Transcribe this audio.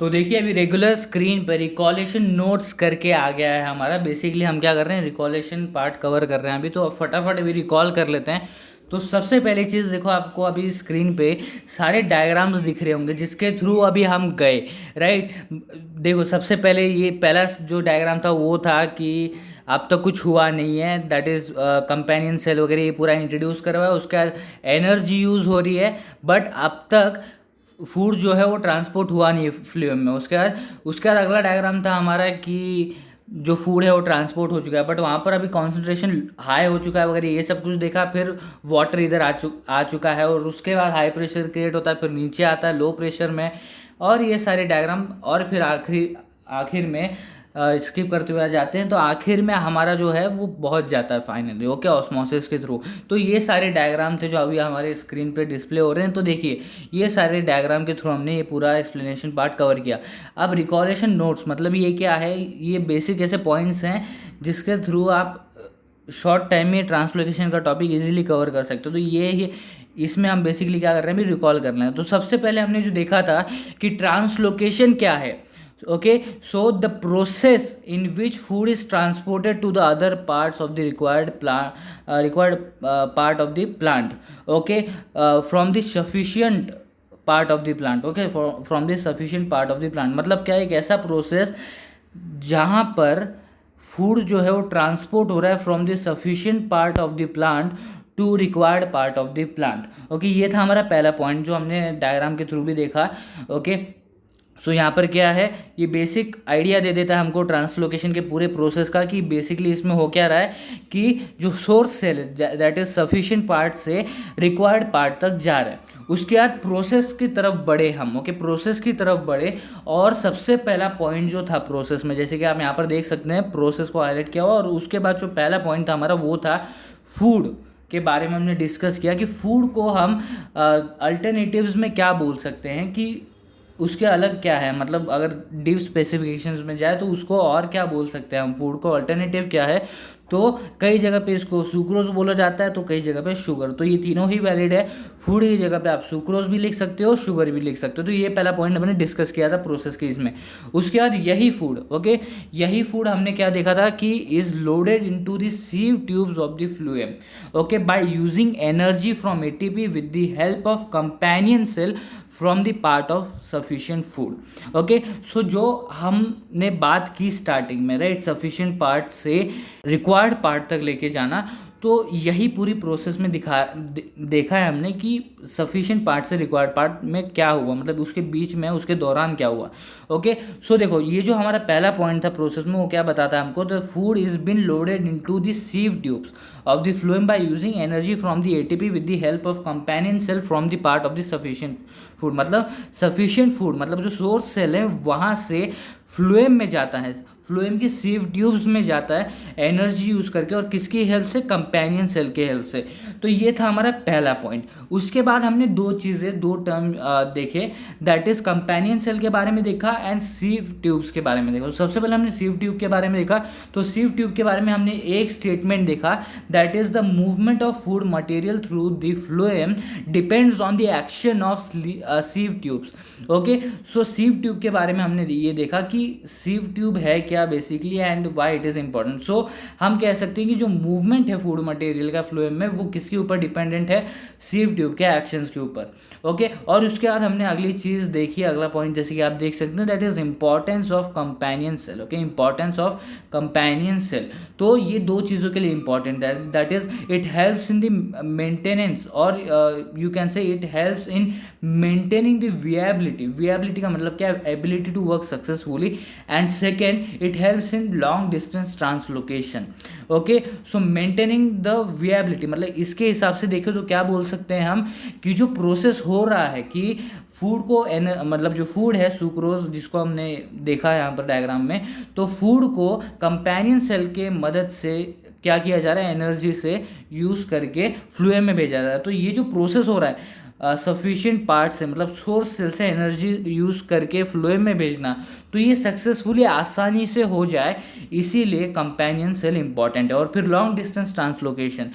तो देखिए अभी रेगुलर स्क्रीन पर रिकॉलेशन नोट्स करके आ गया है हमारा। बेसिकली हम क्या कर रहे हैं, रिकॉलेशन पार्ट कवर कर रहे हैं अभी। तो अब फटाफट अभी रिकॉल कर लेते हैं। तो सबसे पहली चीज़ देखो, आपको अभी स्क्रीन पे सारे डायग्राम्स दिख रहे होंगे जिसके थ्रू अभी हम गए, राइट। देखो सबसे पहले ये पहला जो डायग्राम था वो था कि अब तक कुछ हुआ नहीं है, दैट इज़ कंपेनियन सेल वगैरह ये पूरा इंट्रोड्यूस करा हुआ है। उसके बाद एनर्जी यूज़ हो रही है, बट अब तक फूड जो है वो ट्रांसपोर्ट हुआ नहीं है फ्लूइम में। उसके बाद अगला डायग्राम था हमारा कि जो फूड है वो ट्रांसपोर्ट हो चुका है, बट वहाँ पर अभी कॉन्सेंट्रेशन हाई हो चुका है वगैरह ये सब कुछ देखा। फिर वाटर इधर आ चुका है, और उसके बाद हाई प्रेशर क्रिएट होता है, फिर नीचे आता है लो प्रेशर में, और ये सारे डायग्राम। और फिर आखिर में स्किप करते हुए आ जाते हैं, तो आखिर में हमारा जो है वो पहुंच जाता है फाइनली, ओके, ऑस्मोसिस के थ्रू। तो ये सारे डायग्राम थे जो अभी हमारे स्क्रीन पे डिस्प्ले हो रहे हैं। तो देखिए ये सारे डायग्राम के थ्रू हमने ये पूरा एक्सप्लेनेशन पार्ट कवर किया। अब रिकॉलेशन नोट्स मतलब ये क्या है, ये बेसिक ऐसे पॉइंट्स हैं जिसके थ्रू आप शॉर्ट टाइम में ट्रांसलोकेशन का टॉपिक इजीली कवर कर सकते हो। तो ये इसमें हम बेसिकली क्या कर रहे हैं, भी रिकॉल कर रहे हैं। तो सबसे पहले हमने जो देखा था कि ट्रांसलोकेशन क्या है, okay, so the process in which food is transported to the other parts of the required part of the plant, okay, from the sufficient part of the plant, okay, from the sufficient part of the plant मतलब क्या है, एक ऐसा process जहाँ पर food जो है वो ट्रांसपोर्ट हो रहा है from the sufficient part of the plant to required part of the plant. Okay, ये था हमारा पहला पॉइंट जो हमने डायग्राम के थ्रू भी देखा। ओके, सो यहाँ पर क्या है, ये बेसिक आइडिया दे देता है हमको ट्रांसलोकेशन के पूरे प्रोसेस का, कि बेसिकली इसमें हो क्या रहा है कि जो source cell that is sufficient part से रिक्वायर्ड पार्ट तक जा रहा है। उसके बाद प्रोसेस की तरफ बढ़े हम, ओके, प्रोसेस की तरफ बढ़े। और सबसे पहला पॉइंट जो था प्रोसेस में, जैसे कि आप यहाँ पर देख सकते हैं प्रोसेस को हाईलाइट किया हुआ, और उसके बाद जो पहला पॉइंट था हमारा वो था फूड के बारे में हमने डिस्कस किया कि फूड को हम अल्टरनेटिव्स में क्या बोल सकते हैं, कि उसके अलग क्या है, मतलब अगर डीप स्पेसिफिकेशंस में जाए तो उसको और क्या बोल सकते हैं हम, फूड को अल्टरनेटिव क्या है। तो कई जगह पे इसको सुक्रोज बोला जाता है, तो कई जगह पे शुगर। तो ये तीनों ही वैलिड है। फूड की जगह पे आप सुक्रोज भी लिख सकते हो, शुगर भी लिख सकते हो। तो ये पहला पॉइंट हमने डिस्कस किया था प्रोसेस के इसमें। उसके बाद यही फूड, ओके, यही फूड हमने क्या देखा था कि is loaded into the sieve tubes of the phloem, okay, by using energy from ATP with the help of companion cell from the part of sufficient food. Okay, so जो हमने बात की स्टार्टिंग में, राइट, सफिशिएंट पार्ट से required part तक लेके जाना, तो यही पूरी प्रोसेस में देखा है हमने कि सफिशिएंट पार्ट से रिक्वायर्ड पार्ट में क्या हुआ, मतलब उसके बीच में उसके दौरान क्या हुआ। ओके, सो देखो ये जो हमारा पहला पॉइंट था प्रोसेस में, वो क्या बताता है हमको, the food is been loaded into the sieve tubes of the phloem by using energy from the ATP with the help of companion cell from the part of the sufficient food. मतलब sufficient food मतलब जो source cell है वहाँ से phloem में जाता है, phloem की सीव ट्यूब्स में जाता है एनर्जी यूज़ करके, और किसकी हेल्प से, कंपेनियन सेल के हेल्प से। तो ये था हमारा पहला पॉइंट। उसके बाद हमने दो टर्म देखे, दैट इज कंपेनियन सेल के बारे में देखा एंड सीव ट्यूब्स के बारे में देखा। तो सबसे पहले हमने सीव ट्यूब के बारे में देखा। तो सीव ट्यूब के बारे में हमने एक स्टेटमेंट देखा, that is the movement of food material through the phloem depends on the action of sieve tubes. Okay, so sieve tube के बारे में हमने ये देखा कि सीव ट्यूब है क्या basically and why it is important. So हम कह सकते हैं कि जो मूवमेंट है फूड मटेरियल का फ्लोएम में वो किसके ऊपर डिपेंडेंट है, सीव ट्यूब के एक्शंस के ऊपर। ओके, और उसके बाद हमने अगली चीज़ देखी, अगला पॉइंट जैसे कि आप देख सकते हैं, that is importance of companion cell. Okay, importance of companion cell. तो ये दो चीज़ों के लिए इंपॉर्टेंट है, that is it helps in the maintenance, और you can say it helps in maintaining the viability का मतलब क्या है, ability to work successfully. And second, it helps in long distance translocation. Okay, so maintaining the viability मतलब इसके हिसाब से देखें तो क्या बोल सकते हैं हम, कि जो प्रोसेस हो रहा है कि फूड को मतलब जो फूड है सुक्रोज जिसको हमने देखा है यहाँ पर डायग्राम में, तो फूड को कंपेनियन सेल के मदद से क्या किया जा रहा है, एनर्जी से यूज़ करके फ्लूएम में भेजा जा रहा है। तो ये जो प्रोसेस हो रहा है सफिशिएंट पार्ट से, मतलब सोर्स सेल से एनर्जी यूज़ करके फ्लोएम में भेजना, तो ये सक्सेसफुली आसानी से हो जाए, इसीलिए कंपेनियन सेल इंपॉर्टेंट है। और फिर लॉन्ग डिस्टेंस ट्रांसलोकेशन,